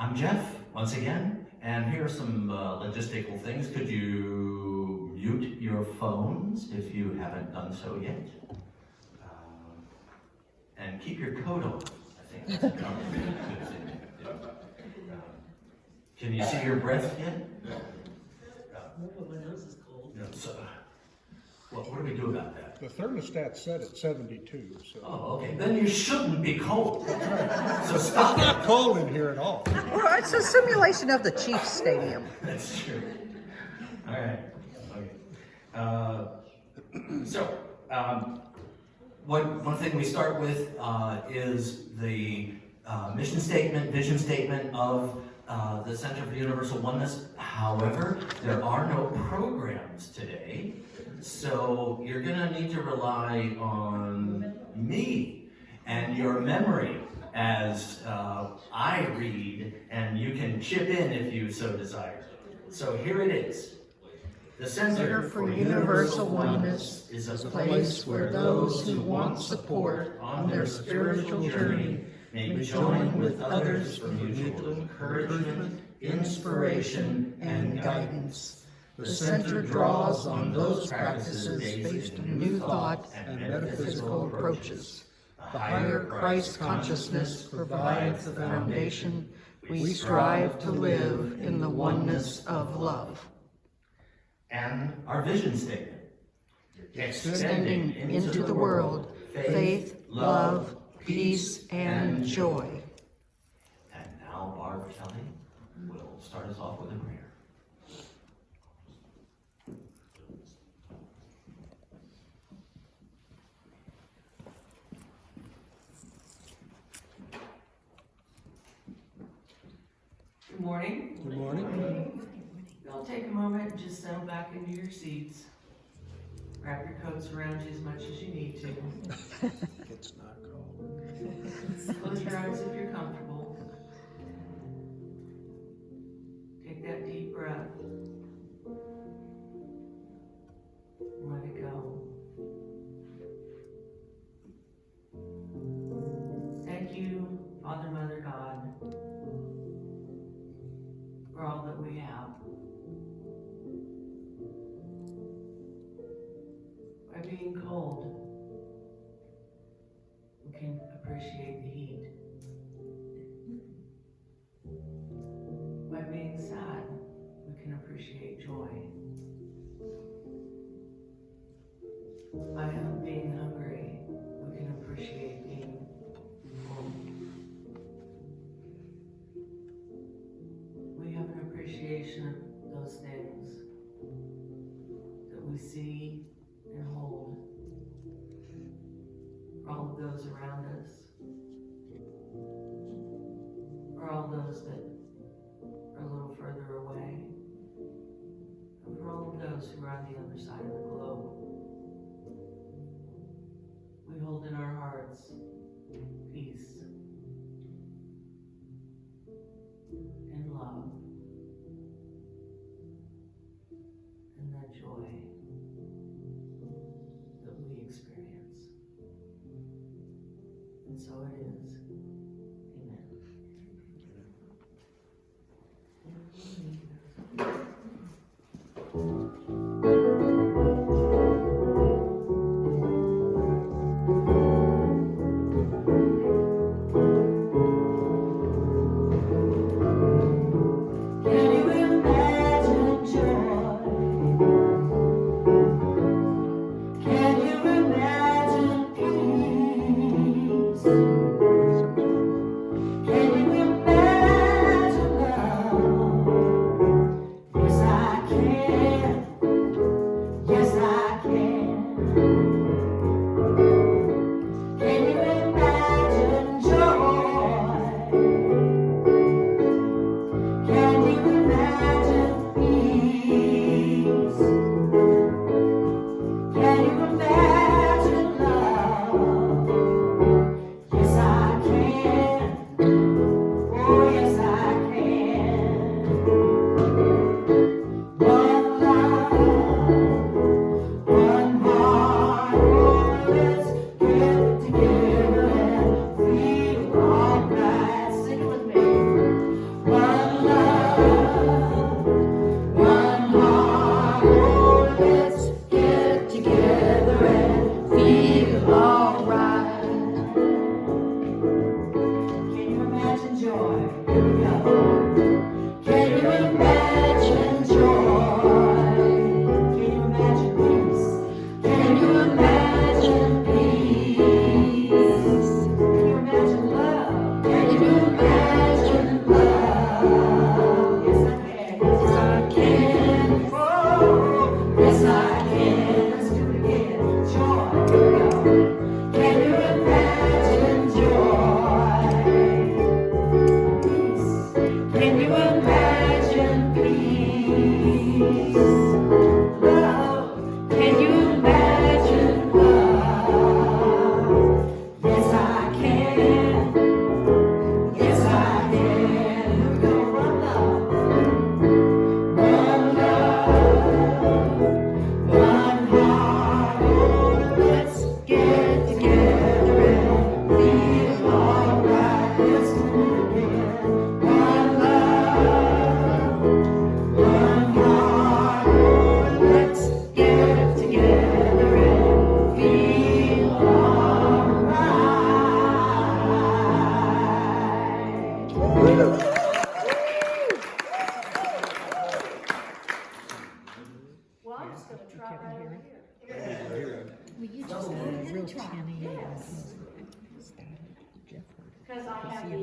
I'm Jeff, once again, and here are some logistical things. Could you mute your phones if you haven't done so yet? And keep your coat on. I think that's another good thing. Can you see your breath yet? My nose is cold. No, so, what do we do about that? The thermostat set at 72, so. Oh, okay, then you shouldn't be cold. So It's stop not it. cold in here at all. Well, it's a simulation of the Chiefs Stadium. That's true. All right. Okay. One thing we start with is the mission statement, vision statement of the Center for Universal Oneness. However, there are no programs today, so you're going to need to rely on me and your memory as I read, and you can chip in if you so desire. So here it is. The Center for Universal Oneness is a place where those who want support on their spiritual journey may join with others for mutual encouragement, inspiration, and guidance. The Center draws on those practices based on new thought and metaphysical approaches. The higher Christ consciousness provides the foundation we strive to live in the oneness of love. And our vision statement. Extending into the world faith, love, peace, and joy. And now Barb Kelley will start us off with a prayer. Good morning. Good morning. Y'all take a moment and just settle back into your seats. Wrap your coats around you as much as you need to. It's not cold. Close your eyes if you're comfortable. Take that deep breath. Let it go. Thank you, Father, Mother, God, for all that we have. By being cold, we can appreciate the heat. By being sad, we can appreciate joy. By being hungry, we can appreciate being full. We have an appreciation of those things that we see and hold. For all of those around us, for all those that are a little further away, and for all of those who are on the other side of the globe. We hold in our hearts peace and love and that joy that we experience. And so it is. Amen. joy. Here we go. Can you imagine joy? Can you imagine peace? Can you imagine peace? Can you imagine love? Can you imagine love? Yes, I can. Yes, I can. Whoa. Yes, I can. Let's do it again. Joy. Here we go. Can you imagine joy? Peace. Can you imagine peace? Love. Can you imagine love? Yes, I can. Yes, I can. Here we go. One love. One love. One heart. Oh, let's get together and feel alright. Let's do it again. One love. One heart. Oh, let's get together and feel alright. Well, I'm just gonna try right over here. Well, you just go ahead and try. Because I have the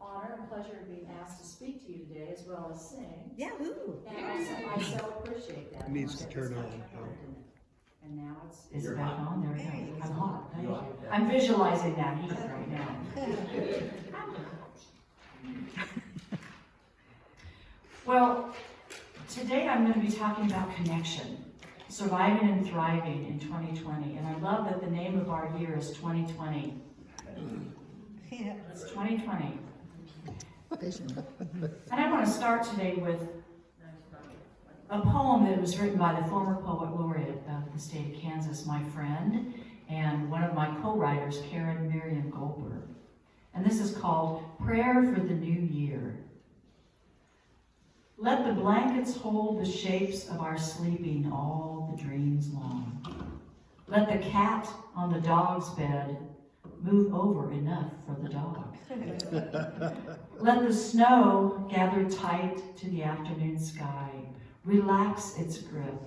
honor and pleasure of being asked to speak to you today as well as sing. Yahoo! And I so appreciate that. It needs to It's turn not on. hard, didn't it? And now it's. Is it back on? There it goes. I'm hot. Thank you. I'm visualizing that heat right now. Well, today I'm going to be talking about connection, surviving and thriving in 2020. And I love that the name of our year is 2020. It's 2020. And I want to start today with a poem that was written by the former poet laureate of the state of Kansas, my friend, and one of my co-writers, Karen Miriam Goldberg. And this is called Prayer for the New Year. Let the blankets hold the shapes of our sleeping all the dreams long. Let the cat on the dog's bed move over enough for the dog. Let the snow gather tight to the afternoon sky, relax its grip,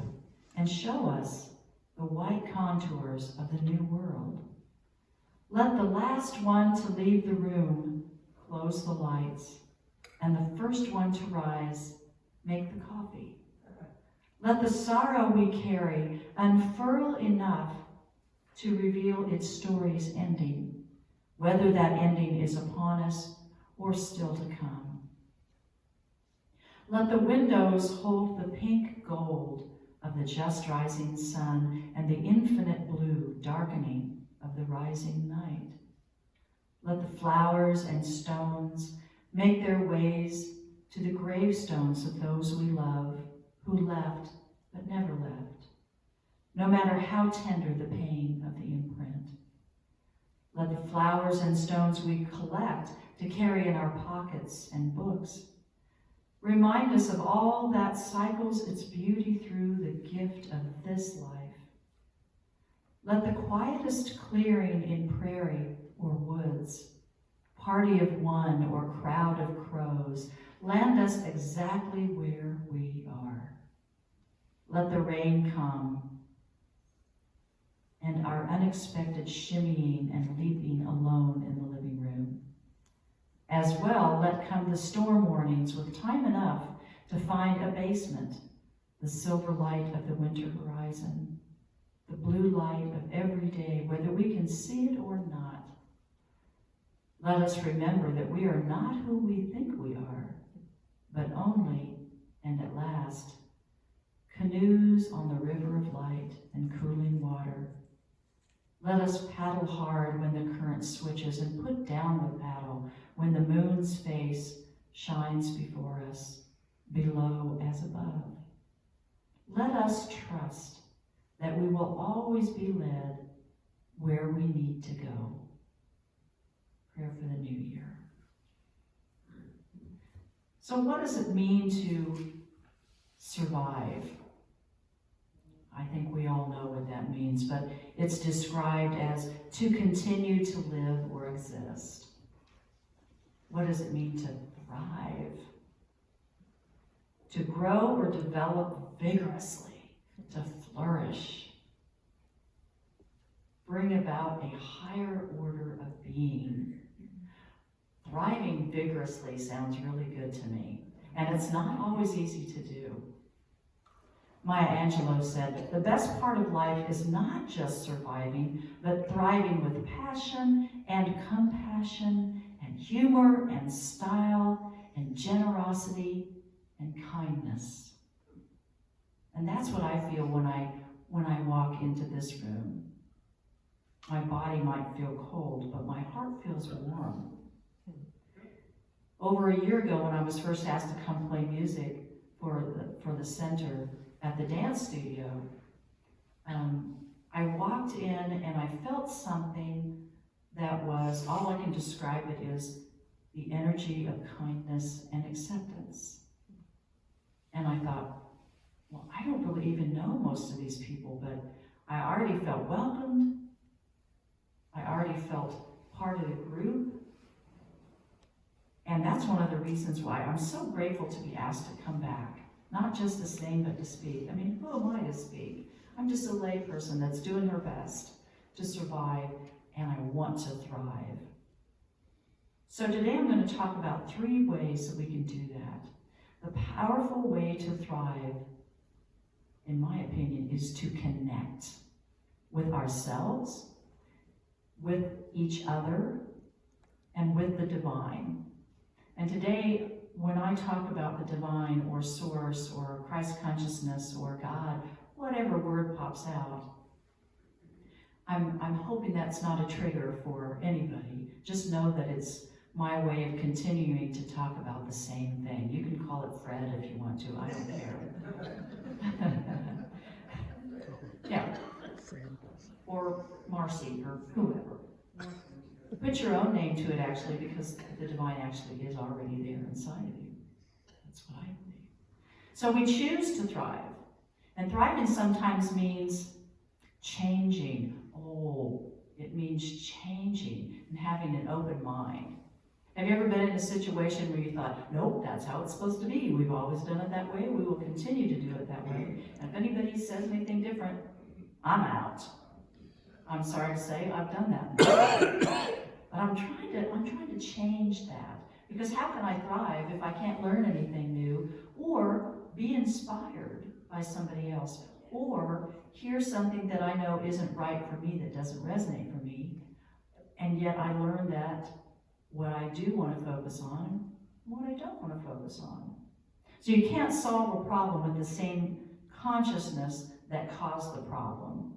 and show us the white contours of the new world. Let the last one to leave the room close the lights, and the first one to rise make the coffee. Let the sorrow we carry unfurl enough to reveal its story's ending, whether that ending is upon us or still to come. Let the windows hold the pink gold of the just rising sun and the infinite blue darkening of the rising night. Let the flowers and stones make their ways to the gravestones of those we love, who left but never left, no matter how tender the pain of the imprint. Let the flowers and stones we collect to carry in our pockets and books remind us of all that cycles its beauty through the gift of this life. Let the quietest clearing in prairie or woods, party of one or crowd of crows, land us exactly where we are. Let the rain come, and our unexpected shimmying and leaping alone in the living room. As well, let come the storm warnings with time enough to find a basement, the silver light of the winter horizon, the blue light of every day, whether we can see it or not. Let us remember that we are not who we think we are, but only, and at last, canoes on the river of light and cooling water. Let us paddle hard when the current switches and put down the paddle when the moon's face shines before us, below as above. Let us trust that we will always be led where we need to go. Prayer for the new year. So what does it mean to survive? I think we all know what that means, but it's described as to continue to live or exist. what does it mean to thrive? To grow or develop vigorously, to flourish. Bring about a higher order of being. Thriving vigorously sounds really good to me, and it's not always easy to do. Maya Angelou said, the best part of life is not just surviving, but thriving with passion and compassion and humor and style and generosity and kindness. And that's what I feel when I walk into this room. My body might feel cold, but my heart feels warm. Over a year ago, when I was first asked to come play music for the center at the dance studio, I walked in and I felt something that was, all I can describe it is the energy of kindness and acceptance. And I thought, well, I don't really even know most of these people, but I already felt welcomed. I already felt part of the group. And that's one of the reasons why I'm so grateful to be asked to come back. Not just to sing, but to speak. I mean, who am I to speak? I'm just a lay person that's doing her best to survive, and I want to thrive. So today I'm going to talk about 3 ways that we can do that. The powerful way to thrive, in my opinion, is to connect with ourselves, with each other, and with the divine. And today, when I talk about the divine or source or Christ consciousness or God, whatever word pops out, I'm hoping that's not a trigger for anybody. Just know that it's my way of continuing to talk about the same thing. You can call it Fred if you want to, I don't care. Yeah. Or Marcy or whoever. Put your own name to it, actually, because the divine actually is already there inside of you. That's what I believe. So we choose to thrive. And thriving sometimes means changing. Oh, it means changing and having an open mind. Have you ever been in a situation where you thought, nope, that's how it's supposed to be. We've always done it that way. We will continue to do it that way. And if anybody says anything different, I'm out. I'm sorry to say, I've done that. But I'm trying to change that. Because how can I thrive if I can't learn anything new or be inspired by somebody else or hear something that I know isn't right for me, that doesn't resonate for me, and yet I learn that what I do want to focus on and what I don't want to focus on. So you can't solve a problem with the same consciousness that caused the problem.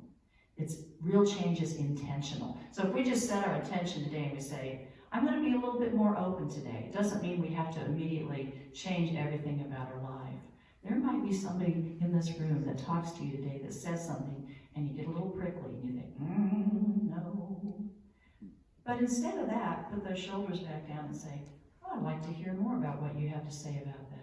It's real change is intentional. So if we just set our attention today and we say, I'm going to be a little bit more open today. It doesn't mean we have to immediately change everything about our life. There might be somebody in this room that talks to you today that says something and you get a little prickly and you think, no. But instead of that, put those shoulders back down and say, oh, I'd like to hear more about what you have to say about that.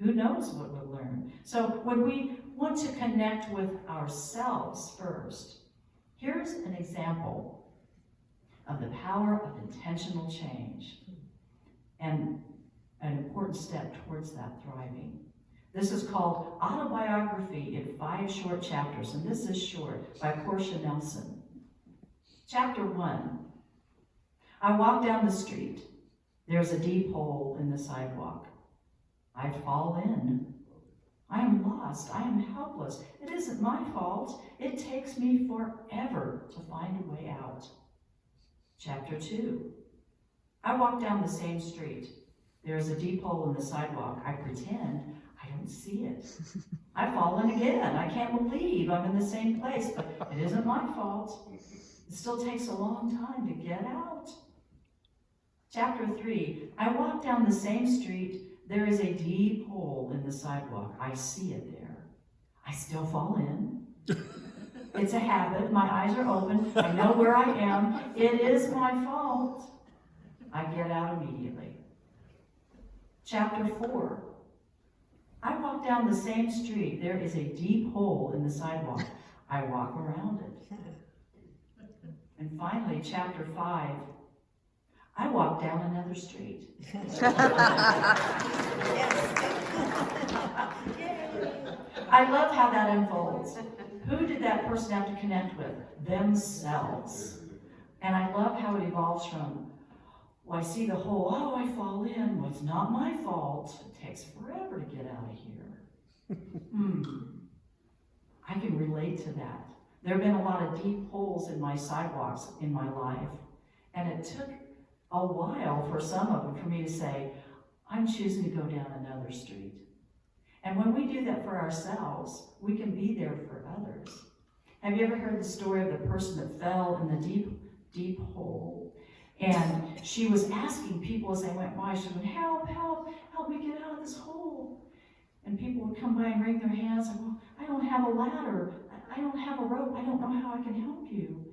Who knows what we'll learn? So when we want to connect with ourselves first, here's an example of the power of intentional change and an important step towards that thriving. This is called Autobiography in 5 Short Chapters, and this is short, by Portia Nelson. Chapter 1. I walk down the street. There's a deep hole in the sidewalk. I fall in. I am lost. I am helpless. It isn't my fault. It takes me forever to find a way out. Chapter 2. I walk down the same street. There is a deep hole in the sidewalk. I pretend I don't see it. I fall in again. I can't believe I'm in the same place, but it isn't my fault. It still takes a long time to get out. Chapter 3. I walk down the same street. There is a deep hole in the sidewalk. I see it there. I still fall in. It's a habit. My eyes are open. I know where I am. It is my fault. I get out immediately. Chapter 4. I walk down the same street. There is a deep hole in the sidewalk. I walk around it. And finally, chapter 5. I walked down another street. I love how that unfolds. Who did that person have to connect with? Themselves. And I love how it evolves from, well, I see the hole, oh, I fall in, well, it's not my fault. It takes forever to get out of here. I can relate to that. There have been a lot of deep holes in my sidewalks in my life, and it took a while for some of them for me to say, I'm choosing to go down another street. And when we do that for ourselves, we can be there for others. Have you ever heard the story of the person that fell in the deep, deep hole? And she was asking people as they went by, she went, help, help, help me get out of this hole. And people would come by and wring their hands and, well, I don't have a ladder, I don't have a rope, I don't know how I can help you.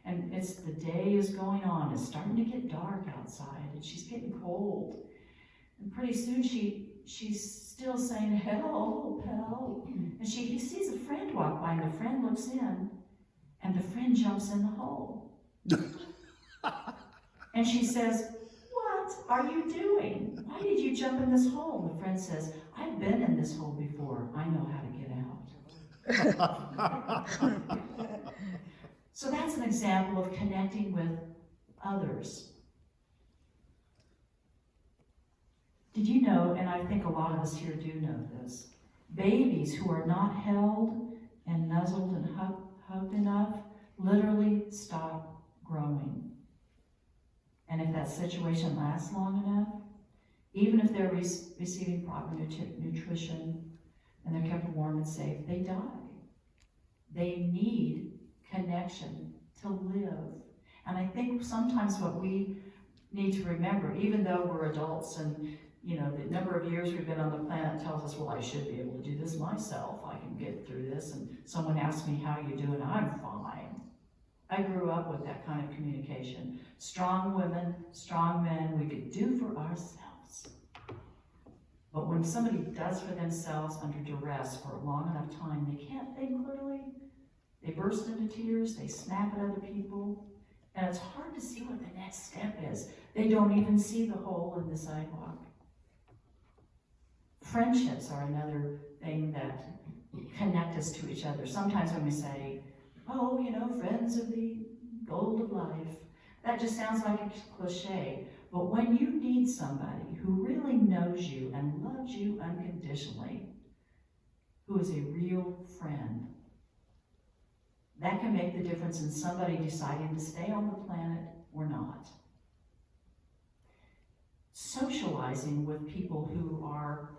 And the day is going on, it's starting to get dark outside, and she's getting cold. And pretty soon she's still saying, help, help. And he sees a friend walk by, and the friend looks in, and the friend jumps in the hole. And she says, what are you doing? Why did you jump in this hole? And the friend says, I've been in this hole before. I know how to get out. So that's an example of connecting with others. Did you know, and I think a lot of us here do know this, babies who are not held and nuzzled and hugged enough literally stop growing. And if that situation lasts long enough, even if they're receiving proper nutrition and they're kept warm and safe, they die. They need connection to live. And I think sometimes what we need to remember, even though we're adults and the number of years we've been on the planet tells us, well, I should be able to do this myself. I can get through this. And someone asks me, how you doing? I'm fine. I grew up with that kind of communication. Strong women, strong men, we could do for ourselves. But when somebody does for themselves under duress for a long enough time, they can't think clearly. They burst into tears, they snap at other people, and it's hard to see what the next step is. They don't even see the hole in the sidewalk. Friendships are another thing that connect us to each other. Sometimes when we say, oh, friends are the gold of life, that just sounds like a cliche. But when you need somebody who really knows you and loves you unconditionally, who is a real friend, that can make the difference in somebody deciding to stay on the planet or not. Socializing with people who are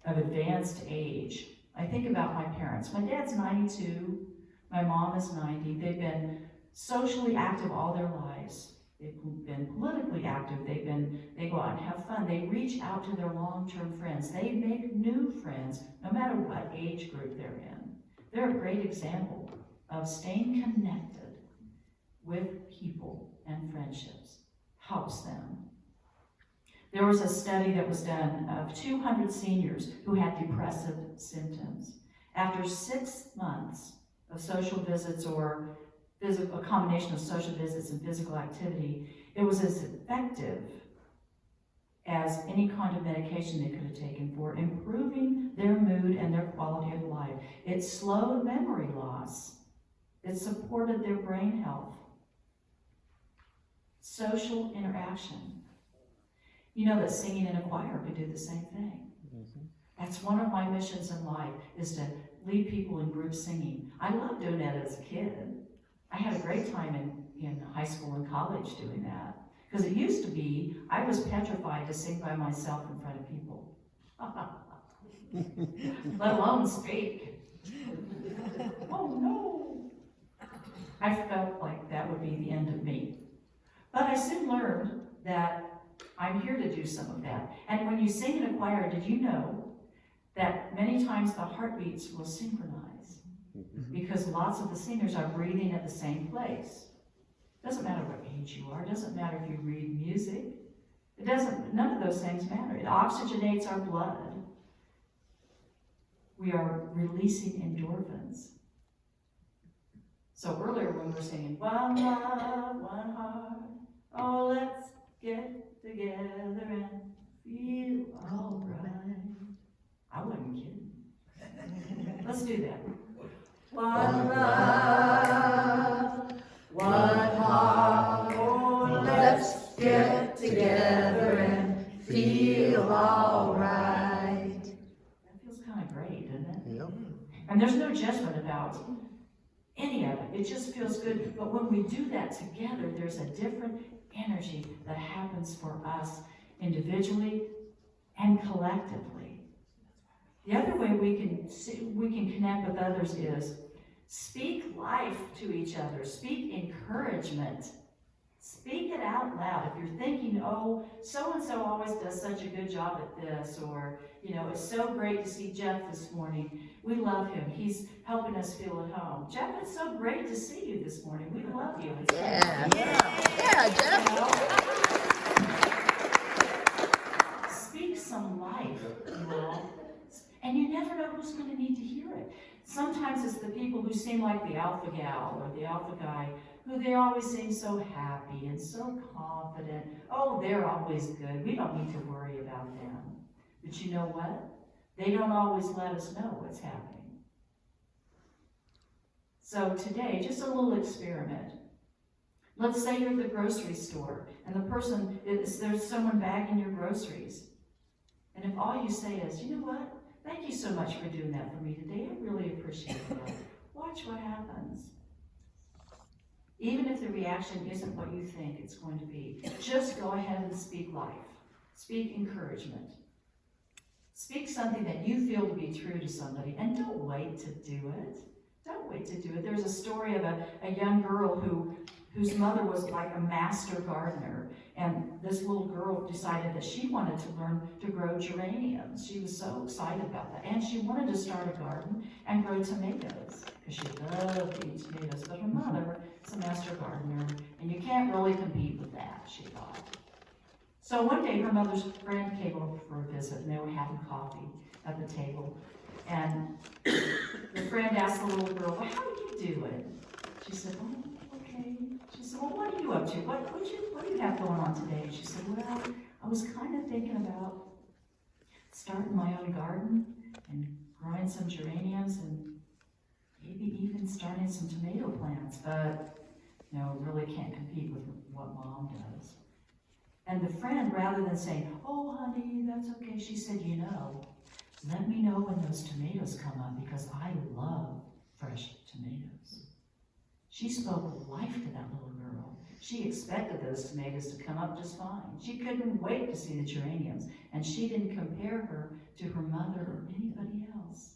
of advanced age. I think about my parents. My dad's 92, my mom is 90. They've been socially active all their lives. They've been politically active. They go out and have fun. They reach out to their long-term friends. They make new friends, no matter what age group they're in. They're a great example of staying connected with people and friendships. Helps them. There was a study that was done of 200 seniors who had depressive symptoms. After 6 months of social visits or a combination of social visits and physical activity, it was as effective as any kind of medication they could have taken for improving their mood and their quality of life. It slowed memory loss. It supported their brain health. Social interaction. You know that singing in a choir could do the same thing. That's one of my missions in life, is to lead people in group singing. I loved doing that as a kid. I had a great time in high school and college doing that. Because it used to be, I was petrified to sing by myself in front of people. Let alone speak. Oh no! I felt like that would be the end of me. But I soon learned that I'm here to do some of that. And when you sing in a choir, did you know that many times the heartbeats will synchronize? Because lots of the singers are breathing at the same place. Doesn't matter what age you are, doesn't matter if you read music. None of those things matter. It oxygenates our blood. We are releasing endorphins. So earlier when we were singing, one love, one heart, oh let's get together and feel alright. I wasn't kidding. Let's do that. One love, one heart, oh, let's get together and feel alright. That feels kind of great, doesn't it? Yep. And there's no judgment about any of it. It just feels good. But when we do that together, there's a different energy that happens for us individually and collectively. The other way we can connect with others is speak life to each other. Speak encouragement. Speak it out loud. If you're thinking, oh, so-and-so always does such a good job at this, or, you know, it's so great to see Jeff this morning. We love him. He's helping us feel at home. Jeff, it's so great to see you this morning. We love you. It's Yeah, Jeff. Speak some life, you know. And you never know who's going to need to hear it. Sometimes it's the people who seem like the alpha gal or the alpha guy, who they always seem so happy and so confident. Oh, they're always good. We don't need to worry about them. But you know what? They don't always let us know what's happening. So today, just a little experiment. Let's say you're at the grocery store and there's someone bagging your groceries. And if all you say is, you know what? Thank you so much for doing that for me today. I really appreciate that. Watch what happens. Even if the reaction isn't what you think it's going to be, just go ahead and speak life. Speak encouragement. Speak something that you feel to be true to somebody, and don't wait to do it. Don't wait to do it. There's a story of a young girl whose mother was like a master gardener, and this little girl decided that she wanted to learn to grow geraniums. She was so excited about that, and she wanted to start a garden and grow tomatoes, because she loved to eat tomatoes, but her mother is a master gardener, and you can't really compete with that, she thought. So one day her mother's friend came over for a visit, and they were having coffee at the table, and the friend asked the little girl, well, how are you doing? She said, oh, okay. She said, well, what are you up to? What do you have going on today? And she said, well, I was kind of thinking about starting my own garden and growing some geraniums and maybe even starting some tomato plants, but, you know, really can't compete with what Mom does. And the friend, rather than saying, oh, honey, that's okay, she said, you know, let me know when those tomatoes come up because I love fresh tomatoes. She spoke life to that little girl. She expected those tomatoes to come up just fine. She couldn't wait to see the geraniums, and she didn't compare her to her mother or anybody else.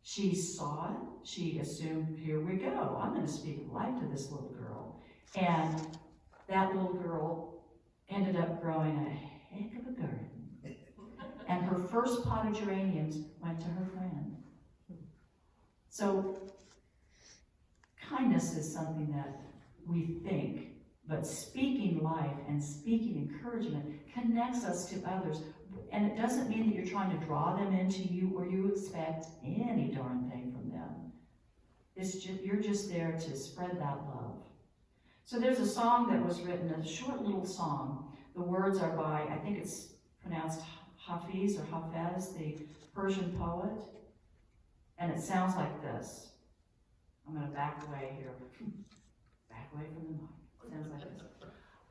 She saw it. She assumed, here we go. I'm going to speak life to this little girl. And that little girl ended up growing a heck of a garden. And her first pot of geraniums went to her friend. So kindness is something that we think, but speaking life and speaking encouragement connects us to others. And it doesn't mean that you're trying to draw them into you or you expect any darn thing from them. You're just there to spread that love. So there's a song that was written, a short little song. The words are by, I think it's pronounced Hafiz or Hafez, the Persian poet. And it sounds like this. I'm going to back away here. Back away from the mic. It sounds like this.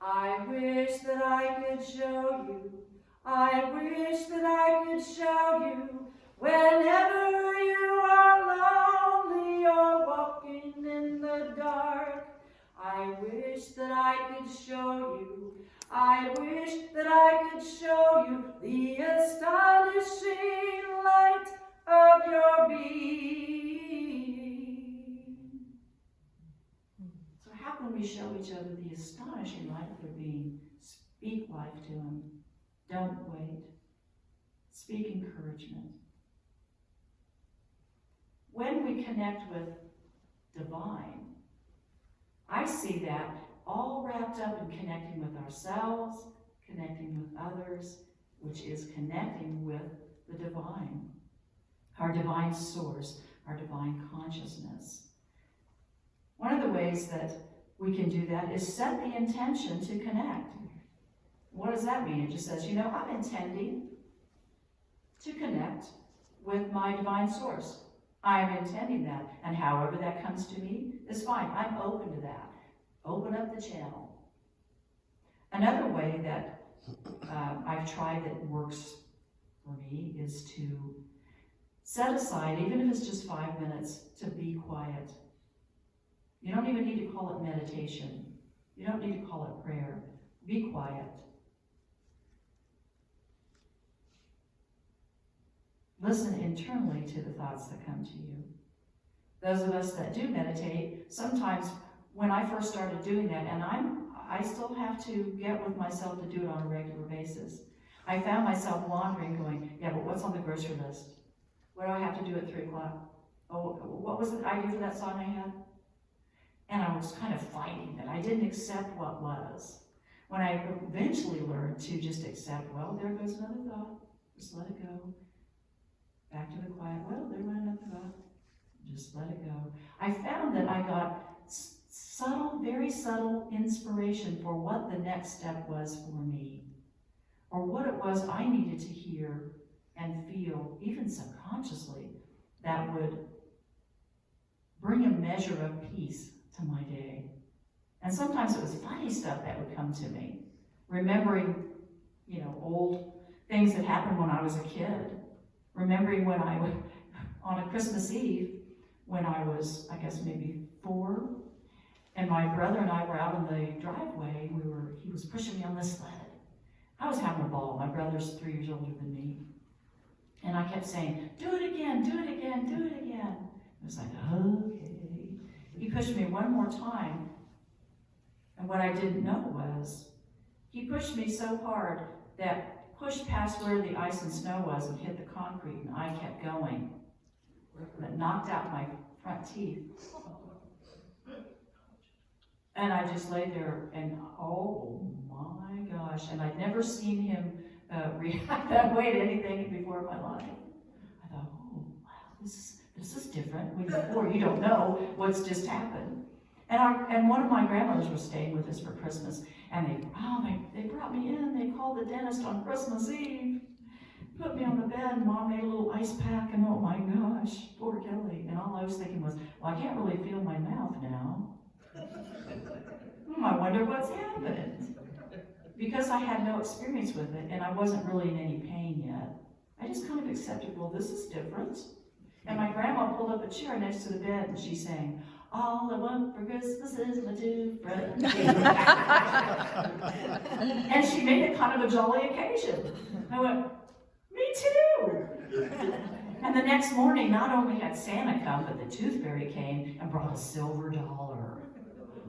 I wish that I could show you. I wish that I could show you. Whenever you are lonely or walking in the dark, I wish that I could show you. I wish that I could show you the astonishing light of your being. So how can we show each other the astonishing light of their being? Speak life to them. Don't wait. Speak encouragement. When we connect with divine, I see that all wrapped up in connecting with ourselves, connecting with others, which is connecting with the divine, our divine source, our divine consciousness. One of the ways that we can do that is set the intention to connect. What does that mean? It just says, I'm intending to connect with my divine source. I'm intending that, and however that comes to me is fine. I'm open to that. Open up the channel. Another way that I've tried that works for me is to set aside, even if it's just 5 minutes, to be quiet. You don't even need to call it meditation. You don't need to call it prayer. Be quiet. Listen internally to the thoughts that come to you. Those of us that do meditate, sometimes when I first started doing that, and I still have to get with myself to do it on a regular basis, I found myself wandering, going, yeah, but what's on the grocery list? What do I have to do at 3 o'clock? Oh, what was the idea for that song I had? And I was kind of fighting that. I didn't accept what was. When I eventually learned to just accept, well, there goes another thought. Just let it go. Back to the quiet. Well, there went another thought. Just let it go. I found that I got subtle, very subtle inspiration for what the next step was for me, or what it was I needed to hear and feel, even subconsciously, that would bring a measure of peace to my day. And sometimes it was funny stuff that would come to me, remembering, old things that happened when I was a kid, remembering when I would, on a Christmas Eve, when I was, I guess, maybe 4, and my brother and I were out in the driveway. He was pushing me on the sled. I was having a ball. My brother's 3 years older than me. And I kept saying, do it again, do it again, do it again. I was like, okay. He pushed me one more time. And what I didn't know was, he pushed me so hard that pushed past where the ice and snow was and hit the concrete, and I kept going. And it knocked out my front teeth. And I just lay there, and oh my gosh, and I'd never seen him react that way to anything before in my life. I thought, oh wow, this is different. When you're 4, you don't know what's just happened. And one of my grandmothers was staying with us for Christmas, and they brought me in. They called the dentist on Christmas Eve, put me on the bed, and Mom made a little ice pack, and oh my gosh, poor Kelley. And all I was thinking was, well, I can't really feel my mouth now. I wonder what's happened. Because I had no experience with it, and I wasn't really in any pain yet, I just kind of accepted, well, this is different. And my grandma pulled up a chair next to the bed, and she sang, all I want for Christmas is my 2 front teeth. And she made it kind of a jolly occasion. I went, me too. And the next morning, not only had Santa come, but the tooth fairy came and brought a silver dollar.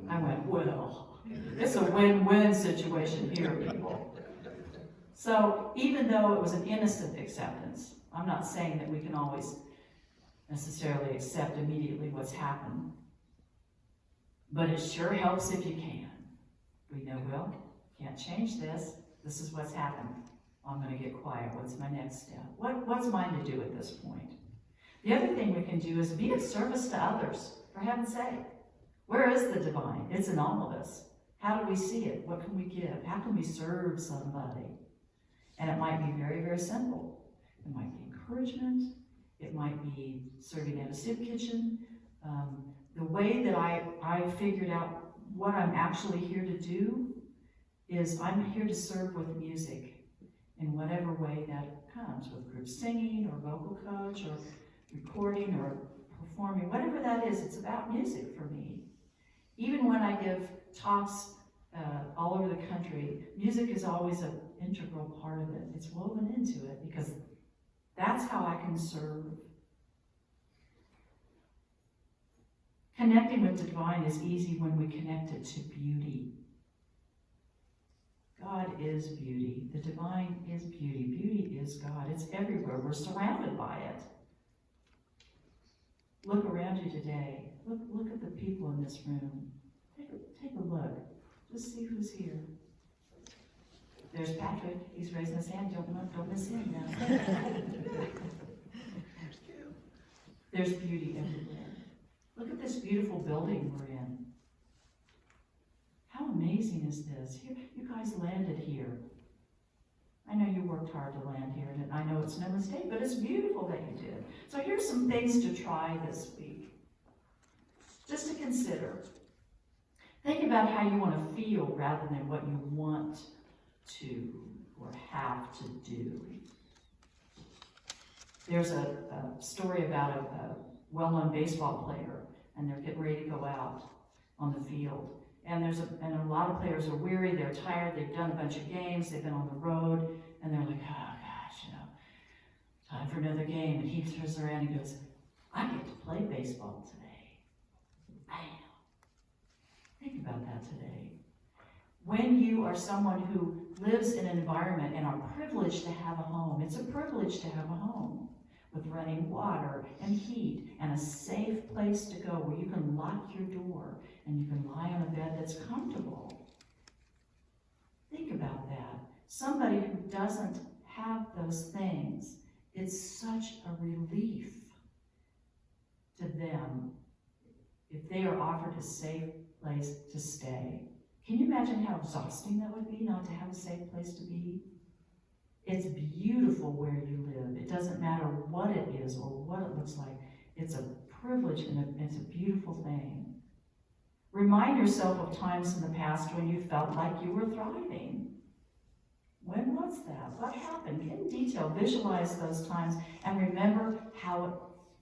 I went, well, it's a win-win situation here, people. So even though it was an innocent acceptance, I'm not saying that we can always necessarily accept immediately what's happened, but it sure helps if you can. We know, well, can't change this. This is what's happened. I'm going to get quiet. What's my next step? What's mine to do at this point? The other thing we can do is be of service to others, for heaven's sake. Where is the divine? It's in all of us. How do we see it? What can we give? How can we serve somebody? And it might be very, very simple. It might be encouragement. It might be serving at a soup kitchen. The way that I figured out what I'm actually here to do is I'm here to serve with music in whatever way that comes, with group singing or vocal coach or recording or performing, whatever that is, it's about music for me. Even when I give talks all over the country, music is always an integral part of it. It's woven into it because that's how I can serve. Connecting with the divine is easy when we connect it to beauty. God is beauty. The divine is beauty. Beauty is God. It's everywhere. We're surrounded by it. Look around you today. Look at the people in this room. Take a look. Just see who's here. There's Patrick. He's raising his hand. Don't miss him now. There's beauty everywhere. Look at this beautiful building we're in. How amazing is this? You guys landed here. worked hard to land here, and I know it's no mistake, but it's beautiful that you did. So here's some things to try this week, just to consider. Think about how you want to feel rather than what you want to or have to do. There's a story about a well-known baseball player, and they're getting ready to go out on the field. And a lot of players are weary, they're tired, they've done a bunch of games, they've been on the road, and they're like, oh gosh, time for another game. And he turns around and goes, I get to play baseball today. Bam. Think about that today. When you are someone who lives in an environment and are privileged to have a home, it's a privilege to have a home with running water and heat and a safe place to go where you can lock your door and you can lie on a bed that's comfortable. Think about that. Somebody who doesn't have those things, it's such a relief to them if they are offered a safe place to stay. Can you imagine how exhausting that would be not to have a safe place to be? It's beautiful where you live. It doesn't matter what it is or what it looks like. It's a privilege and it's a beautiful thing. Remind yourself of times in the past when you felt like you were thriving. When was that? What happened? In detail, visualize those times and remember how it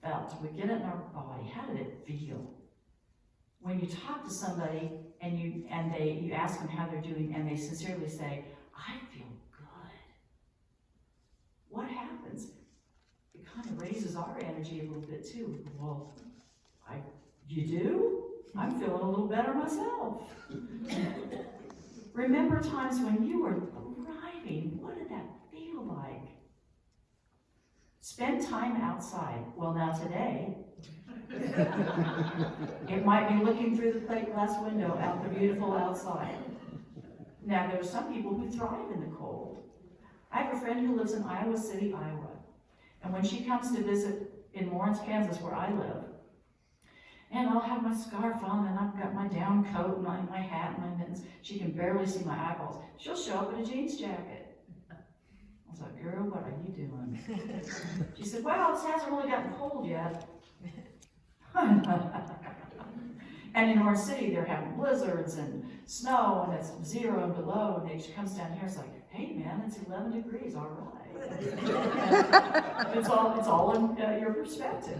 felt. We get it in our body. How did it feel? When you talk to somebody and you ask them how they're doing and they sincerely say, I feel good. What happens? It kind of raises our energy a little bit too. Well, you do? I'm feeling a little better myself. Remember times when you were thriving. What did that feel like? Spend time outside. Well, now today, it might be looking through the plate glass window out the beautiful outside. Now, there are some people who thrive in the cold. I have a friend who lives in Iowa City, Iowa. And when she comes to visit in Lawrence, Kansas, where I live, and I'll have my scarf on, and I've got my down coat, and my hat, and my mittens. She can barely see my eyeballs. She'll show up in a jeans jacket. I was like, girl, what are you doing? She said, well, it hasn't really gotten cold yet. And in our city, they're having blizzards and snow, and it's 0 and below, and then she comes down here, it's like, hey man, it's 11 degrees, all right. It's all in your perspective.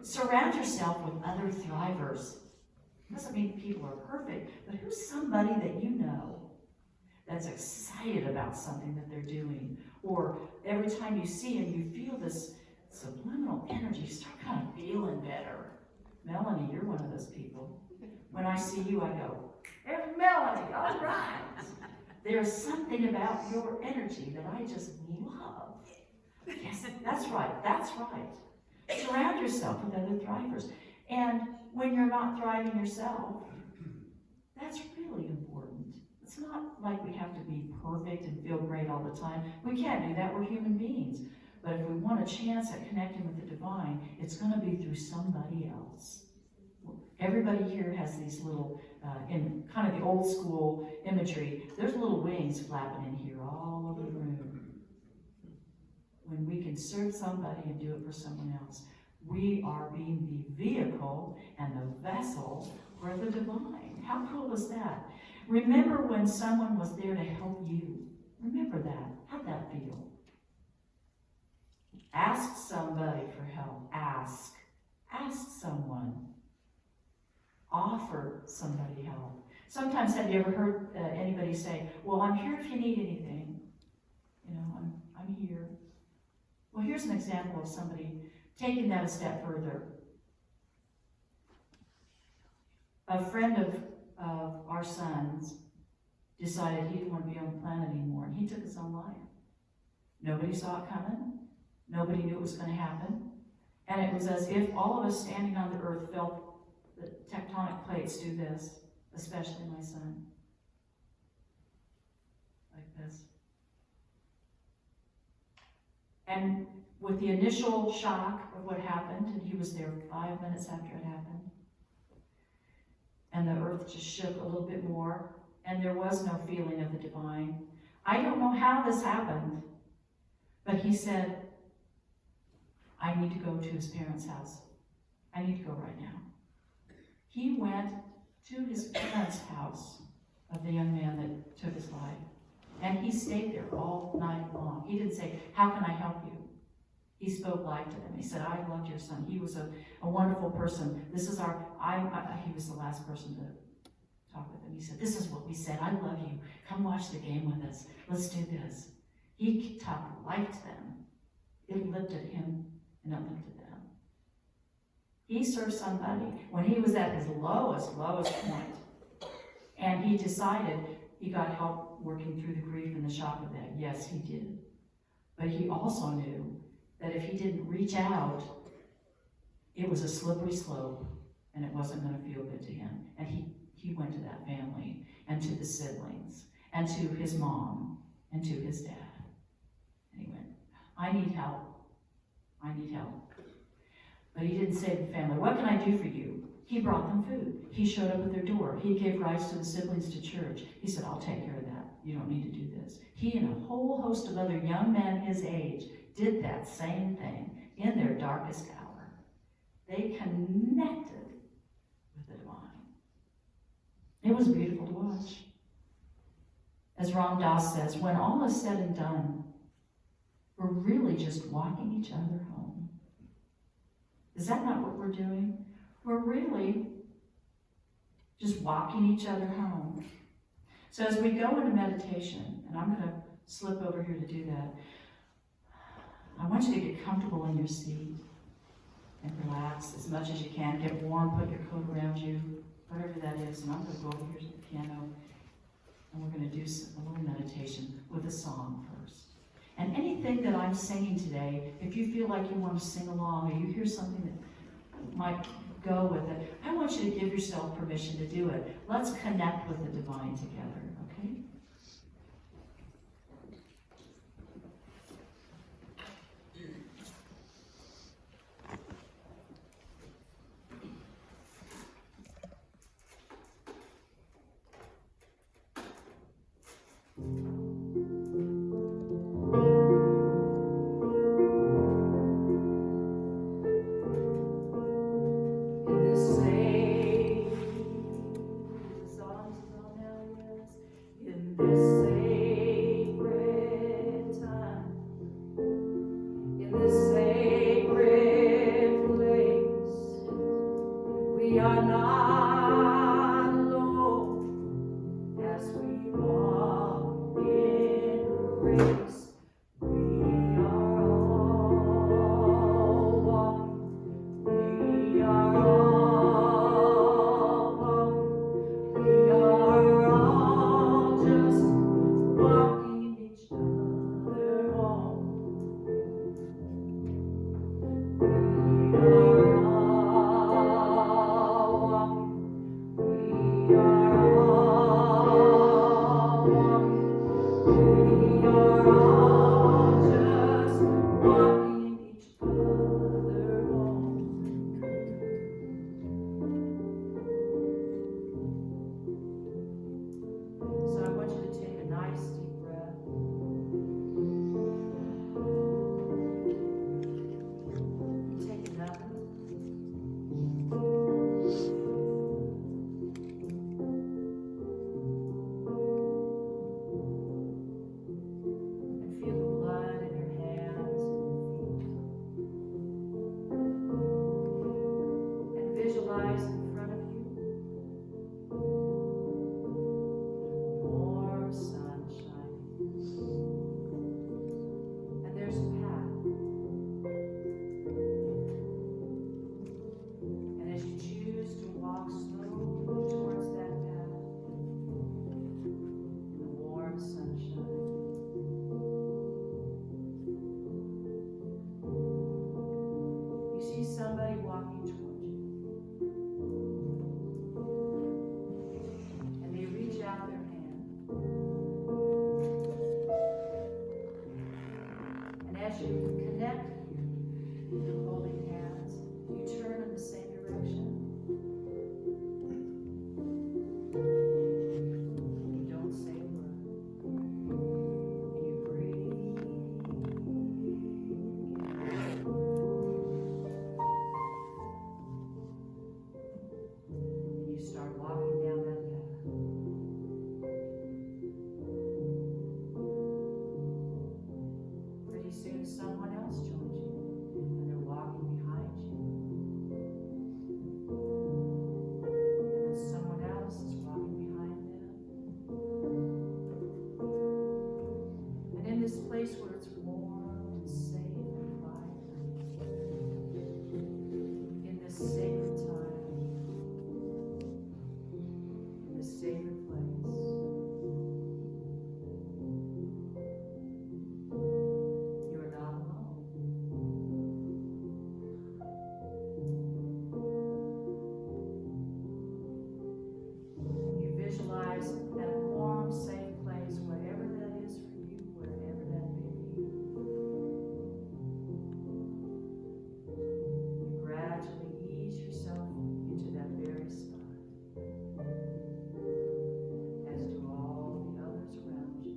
Surround yourself with other thrivers. Doesn't mean people are perfect, but who's somebody that you know that's excited about something that they're doing? Or every time you see them, you feel this subliminal energy, you start kind of feeling better. Melanie, you're one of those people. When I see you, I go, there's Melanie, all right. There's something about your energy that I just love. Yes, that's right, that's right. Surround yourself with other thrivers. And when you're not thriving yourself, that's really important. It's not like we have to be perfect and feel great all the time. We can't do that, we're human beings. But if we want a chance at connecting with the divine, it's going to be through somebody else. Everybody here has these little, in kind of the old school imagery, there's little wings flapping in here all over the room. When we can serve somebody and do it for someone else, we are being the vehicle and the vessel for the divine. How cool is that? Remember when someone was there to help you. Remember that. How'd that feel? Ask somebody for help. Ask. Ask someone. Offer somebody help. Sometimes, have you ever heard anybody say, well, I'm here if you need anything. I'm here. Well, here's an example of somebody taking that a step further. A friend of our son's decided he didn't want to be on the planet anymore, and he took his own life. Nobody saw it coming. Nobody knew it was going to happen. And it was as if all of us standing on the earth felt the tectonic plates do this, especially my son. Like this. And with the initial shock of what happened, and he was there 5 minutes after it happened, and the earth just shook a little bit more, and there was no feeling of the divine. I don't know how this happened. But he said, I need to go to his parents' house. I need to go right now. He went to his parents' house of the young man that took his life. And he stayed there all night long. He didn't say, how can I help you? He spoke life to them. He said, I loved your son. He was a wonderful person. This is he was the last person to talk with him. He said, this is what we said. I love you. Come watch the game with us. Let's do this. He talked life to them. It lifted him and it lifted them. He served somebody when he was at his lowest point. And he decided he got help working through the grief and the shock of that. Yes, he did. But he also knew that if he didn't reach out, it was a slippery slope and it wasn't going to feel good to him. And he went to that family and to the siblings and to his mom and to his dad. And he went, I need help. I need help. But he didn't say to the family, what can I do for you? He brought them food. He showed up at their door. He gave rides to the siblings to church. He said, I'll take care of that. You don't need to do this. He and a whole host of other young men his age did that same thing in their darkest hour. They connected with the divine. It was beautiful to watch. As Ram Dass says, when all is said and done, we're really just walking each other home. Is that not what we're doing? We're really just walking each other home. So as we go into meditation, and I'm going to slip over here to do that, I want you to get comfortable in your seat and relax as much as you can. Get warm, put your coat around you, whatever that is. And I'm going to go over here to the piano, and we're going to do a little meditation with a song first. And anything that I'm singing today, if you feel like you want to sing along or you hear something that might go with it, I want you to give yourself permission to do it. Let's connect with the divine together, okay? We are not alone as we walk in grace. We are all walking. We are all walking. We are all just walking each other home. We are visualize in front of you warm sunshine, and there's a path, and as you choose to walk slowly towards that path in the warm sunshine, you see somebody walking towards you. Out their hand. And as you connect through holding hands, you turn in the same direction. You don't say a word. And you breathe. where it's warm and safe and quiet. In this sacred time, in this sacred place, you are not alone. You visualize that warm, safe place, wherever that is for you, wherever that may be. You gradually ease yourself into that very spot, as do all the others around you.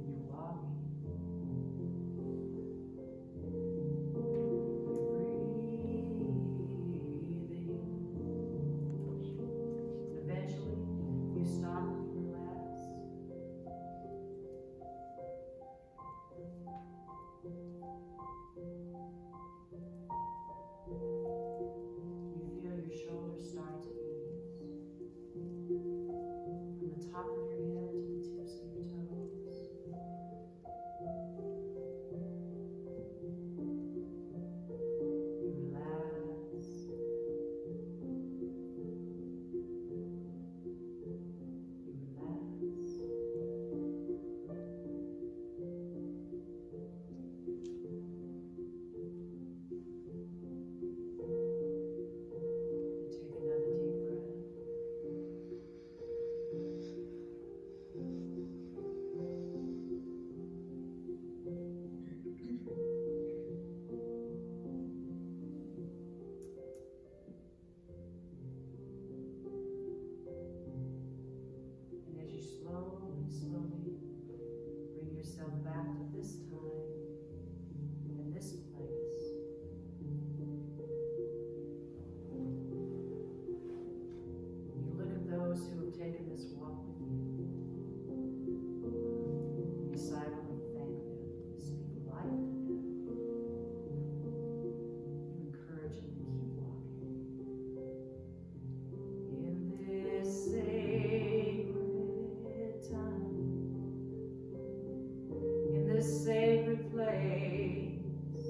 You're walking. Eventually, you stop and relax. You feel your shoulders start to ease. From the top of your head to the tips of your toes. You relax. You relax. Take another deep breath. And as you slowly, slowly bring yourself back to this time and this place, you look at those who have taken this walk with you. You silently thank them, you speak life to them. You encourage them to keep walking. In this sacred time, in this sacred place,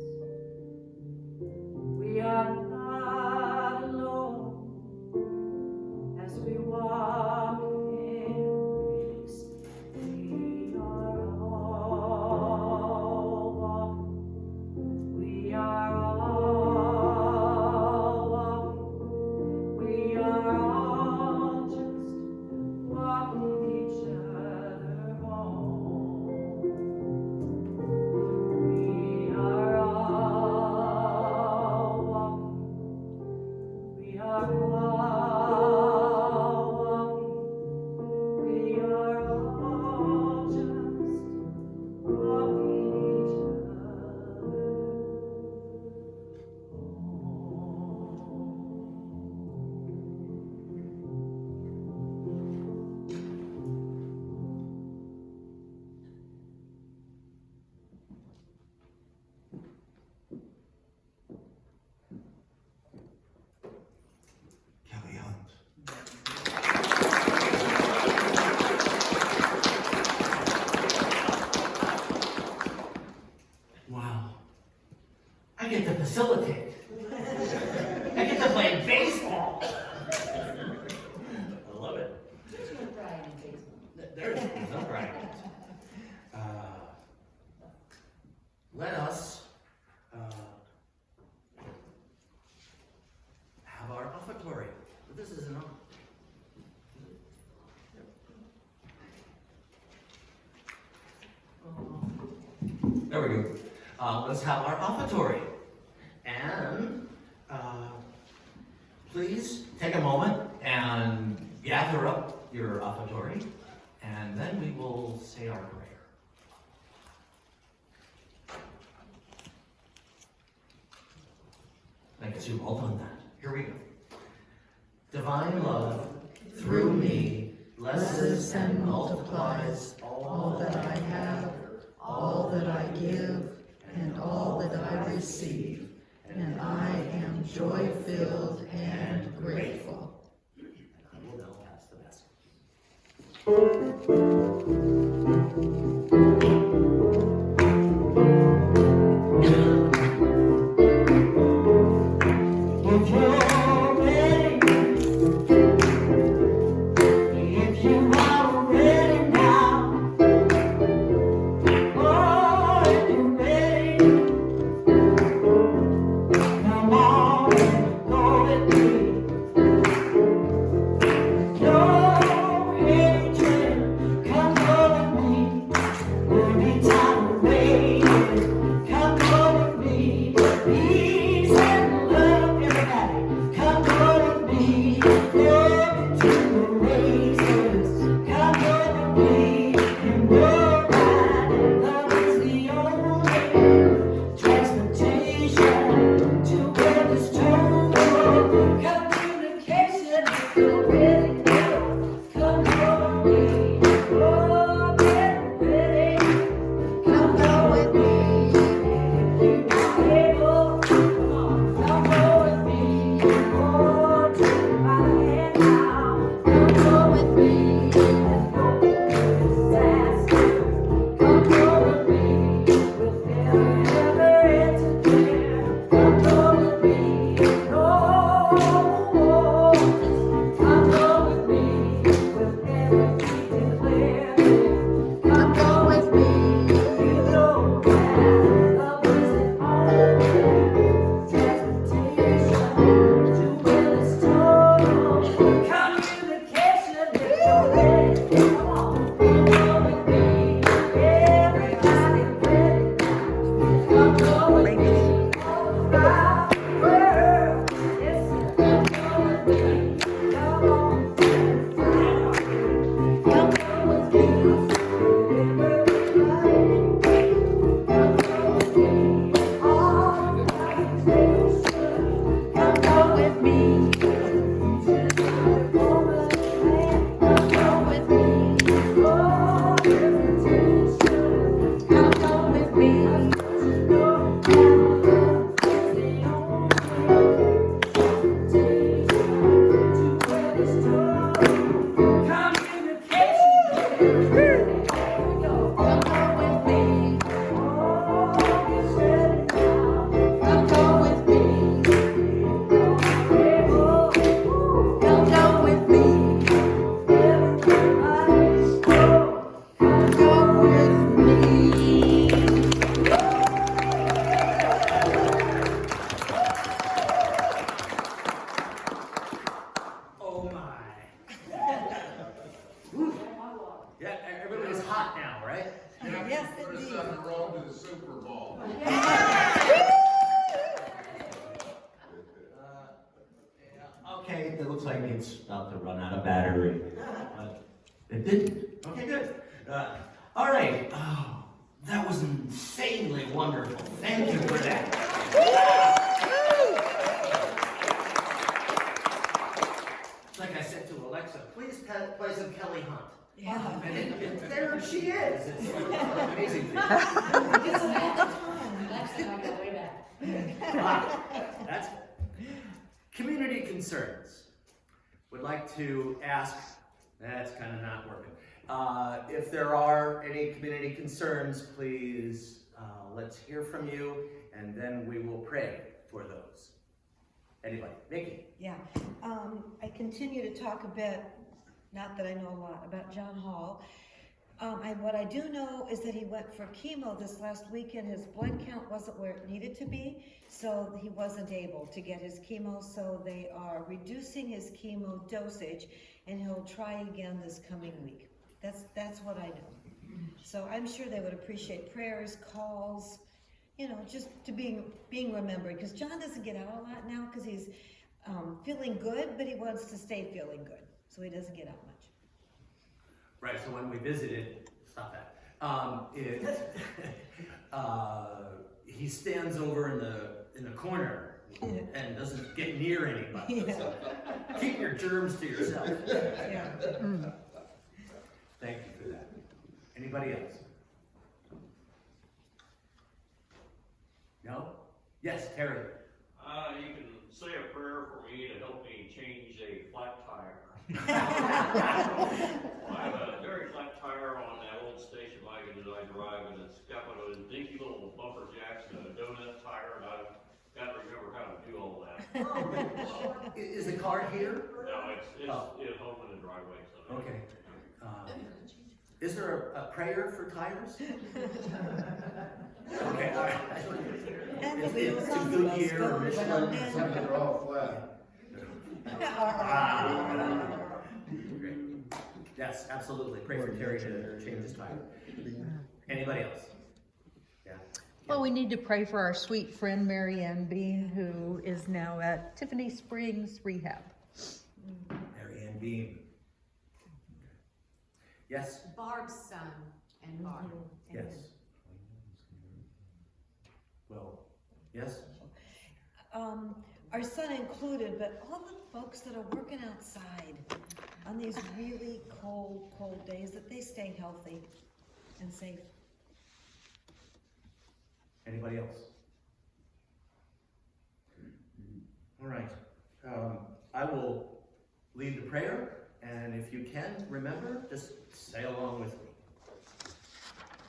we are not alone as we walk in grace. We are all walking. We are all walking. We are all just walking each other home. We are all walking. We are all walking. We are all just walking each other Kelley Hunt. Wow. I get to facilitate. I get to play baseball. I love it. There's no pride in baseball. There's no pride. Let us have our offertory. This is an There we go. Let's have our offertory. And please take a moment and gather up your offertory, and then we will say our prayer. I guess you've all done that. Here we go. Divine love, through me, blesses and multiplies all that I have, all that I give, and all that I receive, and I am joy-filled and grateful. And I will now pass the basket. If you're ready, if you are ready now, oh, if you're ready, come on and go with me. Your hatred, come go with me. Every time we're waiting, come go with me. Peace and love, everybody, come go with me. Glory to the races, come go with me. And we'll ride, love is the only transportation to where this town goes. Communication, if you're ready, come go with me. Oh, get ready. Come go with me. If you are able, come on, come go with me. Oh, take my hand now. Come go with me. Disaster. Come go with me. We'll never enter there. Come go with me. Oh, come go with me. We'll never declare. Come go with me. You know that love isn't only transportation to where it's told. Communication, if you're ready, come on, come go with me. Everybody ready now. Come go with me. All around the world, listen, come go with me. Come on, come go with me. Oh my. Yeah, everybody's hot now, right? Yes, indeed. On the road to the Super Bowl. Okay, it looks like it's about to run out of battery. It didn't. Okay, good. All right. Oh, that was insanely wonderful. Thank you for that. Like I said to Alexa, please play some Kelley Hunt. Yeah. And there she is. It's like an amazing thing. That's community concerns. Would like to ask, that's kind of not working. If there are any community concerns, please let's hear from you, and then we will pray for those. Anybody? Nikki? Yeah, I continue to talk a bit, not that I know a lot, about John Hall. What I do know is that he went for chemo this last weekend. His blood count wasn't where it needed to be, so he wasn't able to get his chemo, so they are reducing his chemo dosage, and he'll try again this coming week. That's what I know. So I'm sure they would appreciate prayers, calls, you know, just to being remembered, because John doesn't get out a lot now because he's feeling good, but he wants to stay feeling good, so he doesn't get out much. Right, so when we visited, stop that. He stands over in the corner and doesn't get near anybody. Yeah. So keep your germs to yourself. Yeah. Thank you for that. Anybody else? No? Yes, Terry. You can say a prayer for me to help me change a flat tire. I have a tire on that old station wagon that I drive, and it's got one of those dinky little bumper jacks and a donut tire, and I've got to remember how to do all that. Is the car here? No, it's Oh. at home in the driveway, so. Okay. Is there a prayer for tires? Okay, all right. And the It's wheels a on the good bus year, go Michelin. round They're all flat. Great. Yes, absolutely. Pray for Terry to change his tire. Anybody else? Yeah. Well, we need to pray for our sweet friend Mary Ann Bean, who is now at Tiffany Springs Rehab. Mary Ann Beam. Yes, Barb's son and Barb. yes. Well, yes? Our son included, but all the folks that are working outside on these really cold days, that they stay healthy and safe. Anybody else? All right. I will lead the prayer, and if you can, remember, just say along with me.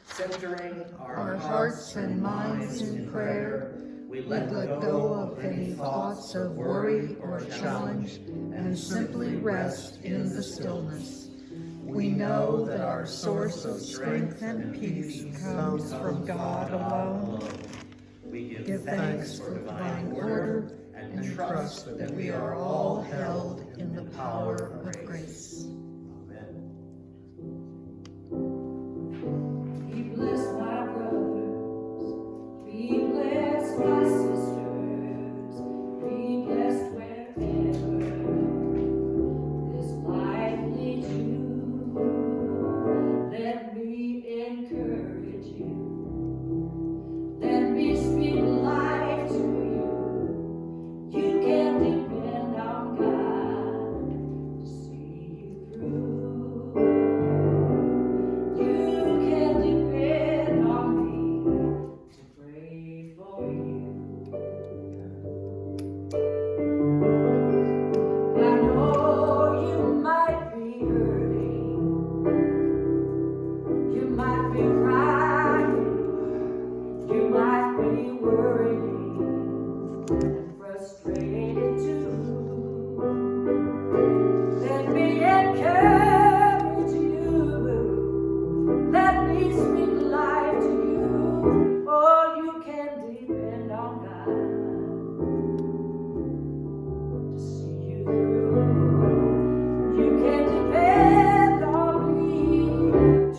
Centering Our hearts and minds in prayer, we let go of any thoughts of worry or challenge and simply rest in the stillness. We know that our source of strength and peace comes from God alone. We Give thanks for divine order and trust that we are all held in the power of grace. Amen. Be blessed, my brothers. Be blessed, my sisters. Be blessed wherever this life leads you. Let me encourage you. Let me speak life to you. You can depend on God to see you through. You can depend on me to pray for you. I know you might be hurting. You might be crying. You might be worrying and frustrated too. Let me encourage you. Let me speak life to you. Oh, you can depend on God to see you through. You can depend on me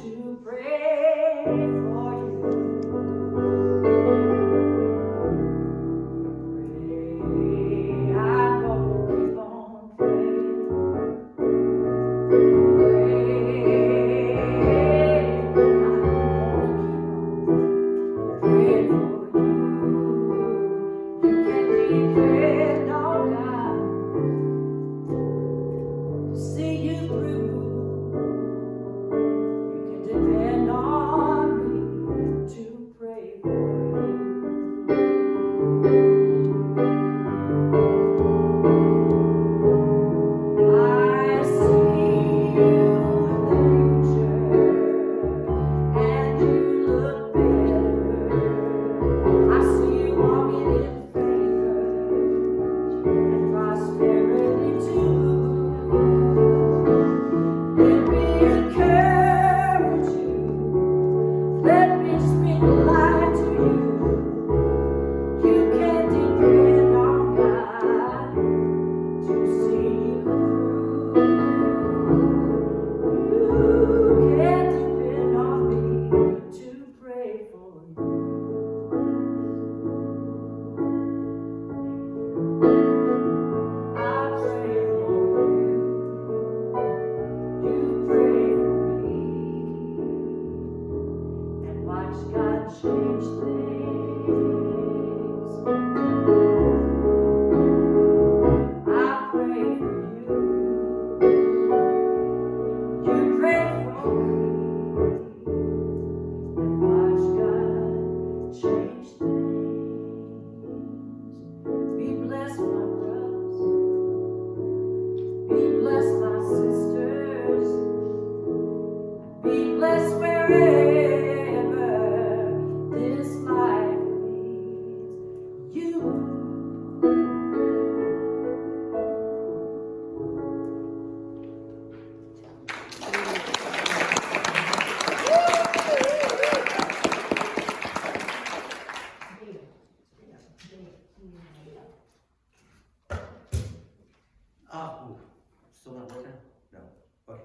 to pray for you. Pray, I'm gonna keep on praying. I see you in the future, and you look better. I see you walking in favor and prosperity too. Let me encourage you. Let me speak life to you. You can depend on God to see you through. You can depend on me to pray for you. I pray for you. You pray for me. And watch God change things. I pray for you. You pray for me. And watch God change things. Be blessed, my brothers. Be blessed, my sisters. Be blessed. wherever this life leads you. Ooh, still not working? No. Okay.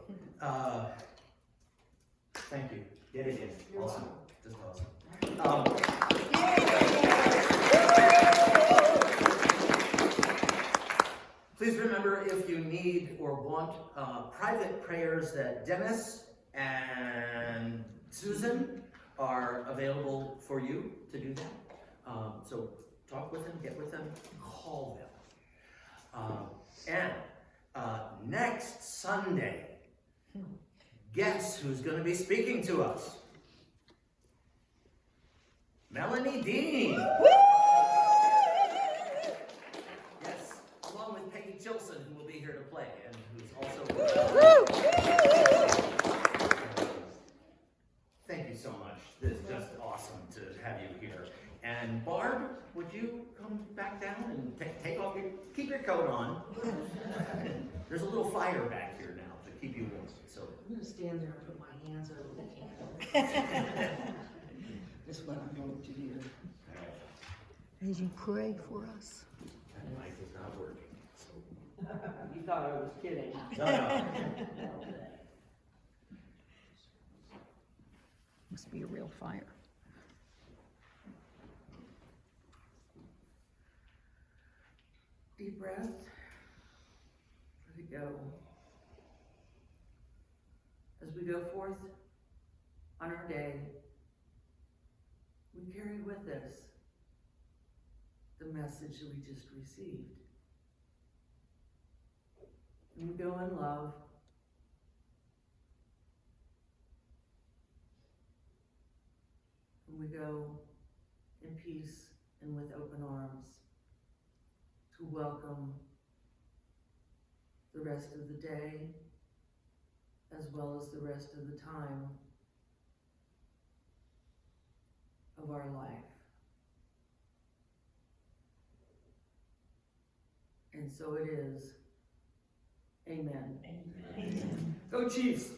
Thank you. Yet again. Awesome. Just awesome. Please remember, if you need or want private prayers, that Dennis and Susan are available for you to do that. So talk with them, get with them, call them. And next Sunday, guess who's going to be speaking to us? Melanie Dean. Yes, along with Peggy Chilson, who will be here to play, and who's also. Thank you so much. This is just awesome to have you here. And Barb, would you come back down and take off keep your coat on. There's a little fire back here now to keep you warm. So I'm gonna stand there and put my hands over the candle. That's what I'm going to do. As you pray for us. that mic is not working. So. You thought I was kidding. No. Must be a real fire. Deep breath. Let it go. As we go forth on our day, we carry with us the message that we just received. And we go in love. And we go in peace and with open arms to welcome the rest of the day, as well as the rest of the time of our life. And so it is. Amen. Amen. Go Chiefs!